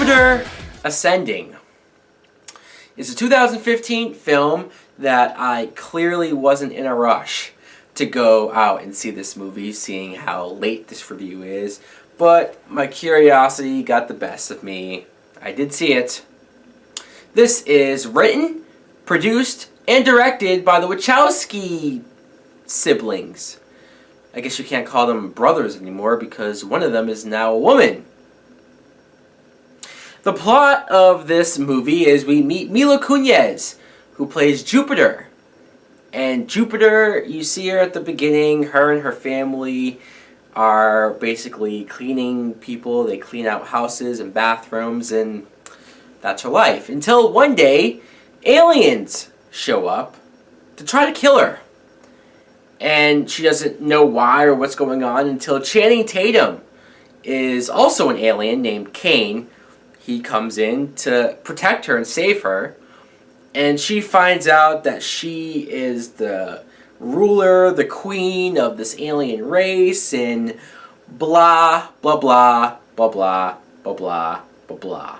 Jupiter Ascending is a 2015 film that I clearly wasn't in a rush to go out and see this movie, seeing how late this review is, but my curiosity got the best of me. I did see it. This is written, produced, and directed by the Wachowski siblings. I guess you can't call them brothers anymore because one of them is now a woman. The plot of this movie is we meet Mila Kunis, who plays Jupiter. And Jupiter, you see her at the beginning. Her and her family are basically cleaning people. They clean out houses and bathrooms, and that's her life. Until one day, aliens show up to try to kill her. And she doesn't know why or what's going on until Channing Tatum is also an alien named Kane. He comes in to protect her and save her. And she finds out that she is the ruler, the queen of this alien race, and blah, blah, blah, blah, blah, blah, blah, blah, blah.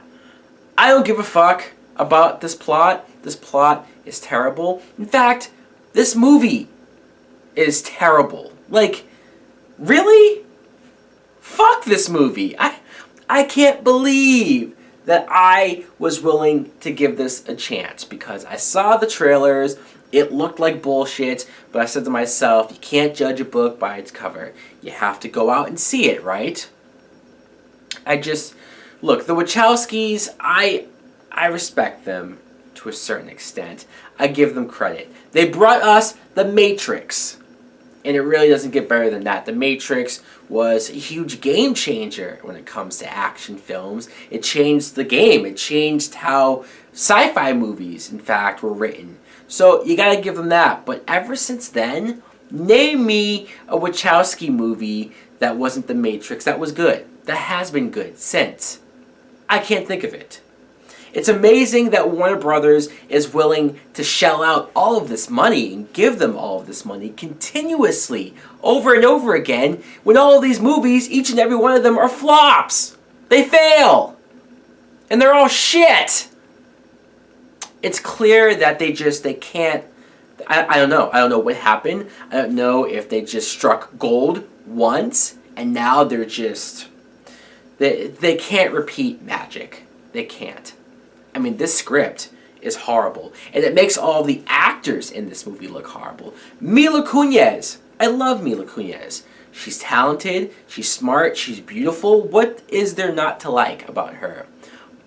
I don't give a fuck about this plot. This plot is terrible. In fact, this movie is terrible. Like, really? Fuck this movie. I can't believe that I was willing to give this a chance because I saw the trailers, it looked like bullshit, but I said to myself, you can't judge a book by its cover. You have to go out and see it, right? Look, the Wachowskis, I respect them to a certain extent. I give them credit. They brought us The Matrix. And it really doesn't get better than that. The Matrix was a huge game changer when it comes to action films. It changed the game. It changed how sci-fi movies, in fact, were written. So you gotta give them that. But ever since then, name me a Wachowski movie that wasn't The Matrix that was good. That has been good since. I can't think of it. It's amazing that Warner Brothers is willing to shell out all of this money and give them all of this money continuously, over and over again, when all of these movies, each and every one of them, are flops. They fail. And they're all shit. It's clear that they can't, I don't know. I don't know what happened. I don't know if they just struck gold once, and now they're just, they can't repeat magic. They can't. I mean, this script is horrible. And it makes all the actors in this movie look horrible. Mila Kunis. I love Mila Kunis. She's talented, she's smart, she's beautiful. What is there not to like about her?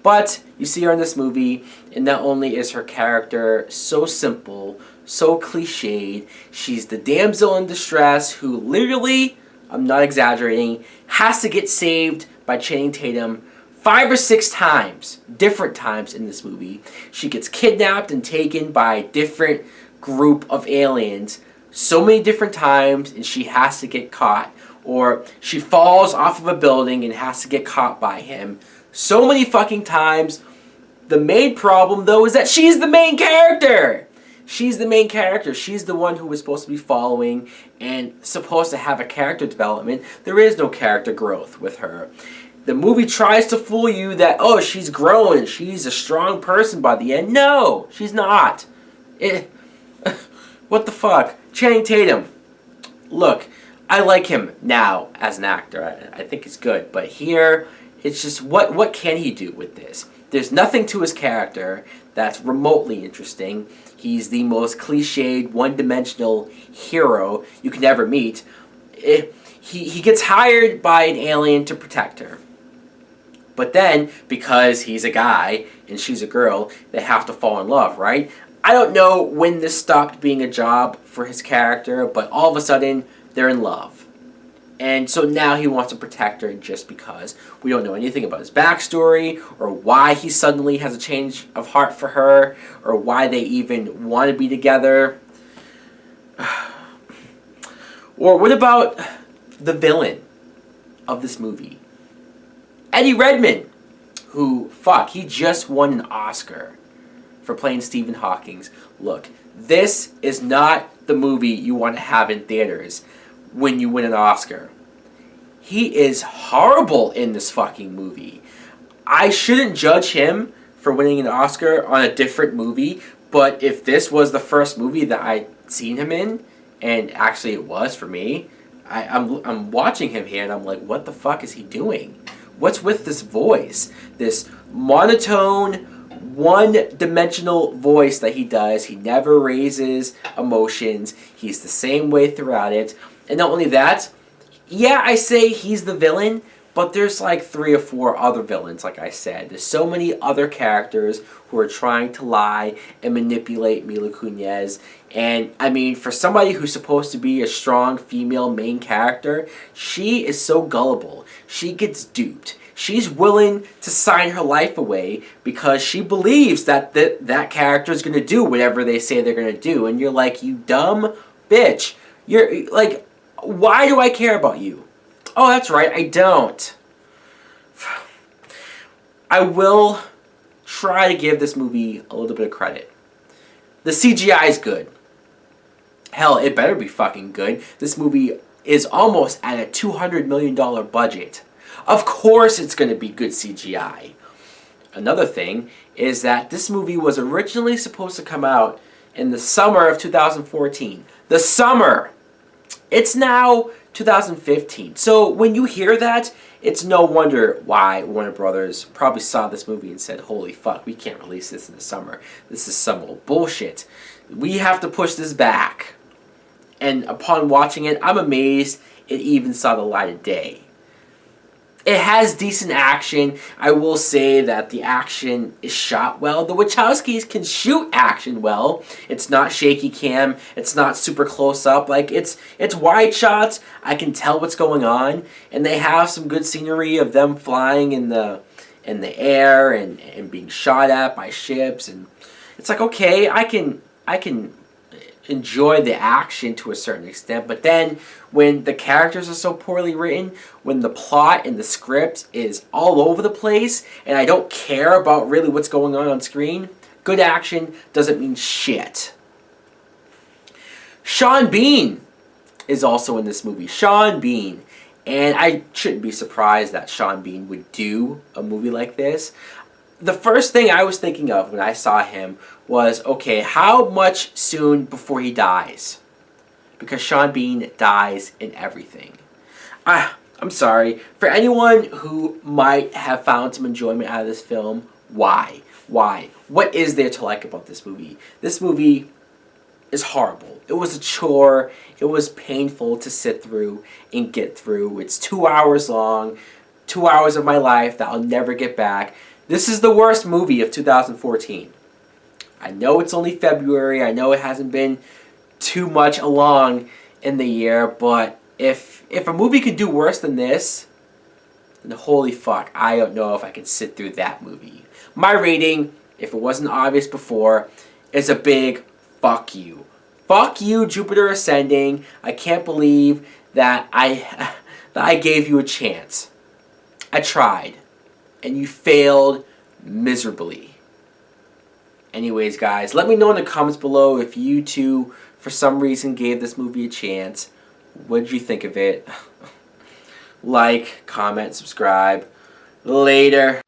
But you see her in this movie, and not only is her character so simple, so cliched, she's the damsel in distress who literally, I'm not exaggerating, has to get saved by Channing Tatum 5 or 6 times, different times in this movie. She gets kidnapped and taken by a different group of aliens so many different times, and she has to get caught. Or she falls off of a building and has to get caught by him so many fucking times. The main problem, though, is that she's the main character. She's the main character. She's the one who we're supposed to be following and supposed to have a character development. There is no character growth with her. The movie tries to fool you that, oh, she's grown and she's a strong person by the end. No, she's not. What the fuck? Channing Tatum. Look, I like him now as an actor. I think he's good. But here, it's just, what can he do with this? There's nothing to his character that's remotely interesting. He's the most cliched, one-dimensional hero you can ever meet. He gets hired by an alien to protect her. But then, because he's a guy and she's a girl, they have to fall in love, right? I don't know when this stopped being a job for his character, but all of a sudden, they're in love. And so now he wants to protect her just because. We don't know anything about his backstory, or why he suddenly has a change of heart for her, or why they even want to be together. Or what about the villain of this movie? Eddie Redmayne, who, he just won an Oscar for playing Stephen Hawking. Look, this is not the movie you want to have in theaters when you win an Oscar. He is horrible in this fucking movie. I shouldn't judge him for winning an Oscar on a different movie, but if this was the first movie that I'd seen him in, and actually it was for me, I'm watching him here and I'm like, what the fuck is he doing? What's with this voice? This monotone, one-dimensional voice that he does. He never raises emotions. He's the same way throughout it. And not only that, yeah, I say he's the villain, but there's like 3 or 4 other villains, like I said. There's so many other characters who are trying to lie and manipulate Mila Kunis. And, I mean, for somebody who's supposed to be a strong female main character, she is so gullible. She gets duped. She's willing to sign her life away because she believes that that character is going to do whatever they say they're going to do. And you're like, you dumb bitch. You're like, why do I care about you? Oh, that's right, I don't. I will try to give this movie a little bit of credit. The CGI is good. Hell, it better be fucking good. This movie is almost at a $200 million budget. Of course it's going to be good CGI. Another thing is that this movie was originally supposed to come out in the summer of 2014. The summer! It's now 2015. So when you hear that, it's no wonder why Warner Brothers probably saw this movie and said, holy fuck, we can't release this in the summer. This is some old bullshit. We have to push this back. And upon watching it, I'm amazed it even saw the light of day. It has decent action. I will say that the action is shot well. The Wachowskis can shoot action well. It's not shaky cam. It's not super close up. Like it's wide shots. I can tell what's going on, and they have some good scenery of them flying in the air and being shot at by ships, and it's like, okay, I can enjoy the action to a certain extent, but then when the characters are so poorly written, when the plot and the script is all over the place, and I don't care about really what's going on screen, good action doesn't mean shit. Sean Bean is also in this movie. Sean Bean. And I shouldn't be surprised that Sean Bean would do a movie like this. The first thing I was thinking of when I saw him was, okay, how much soon before he dies? Because Sean Bean dies in everything. I'm sorry. For anyone who might have found some enjoyment out of this film, why? Why? What is there to like about this movie? This movie is horrible. It was a chore. It was painful to sit through and get through. It's 2 hours long. 2 hours of my life that I'll never get back. This is the worst movie of 2014. I know it's only February. I know it hasn't been too much along in the year, but if a movie could do worse than this, then holy fuck, I don't know if I can sit through that movie. My rating, if it wasn't obvious before, is a big fuck you. Fuck you, Jupiter Ascending. I can't believe that I gave you a chance. I tried. And you failed miserably. Anyways, guys, let me know in the comments below if you too, for some reason, gave this movie a chance. What did you think of it? Like, comment, subscribe. Later.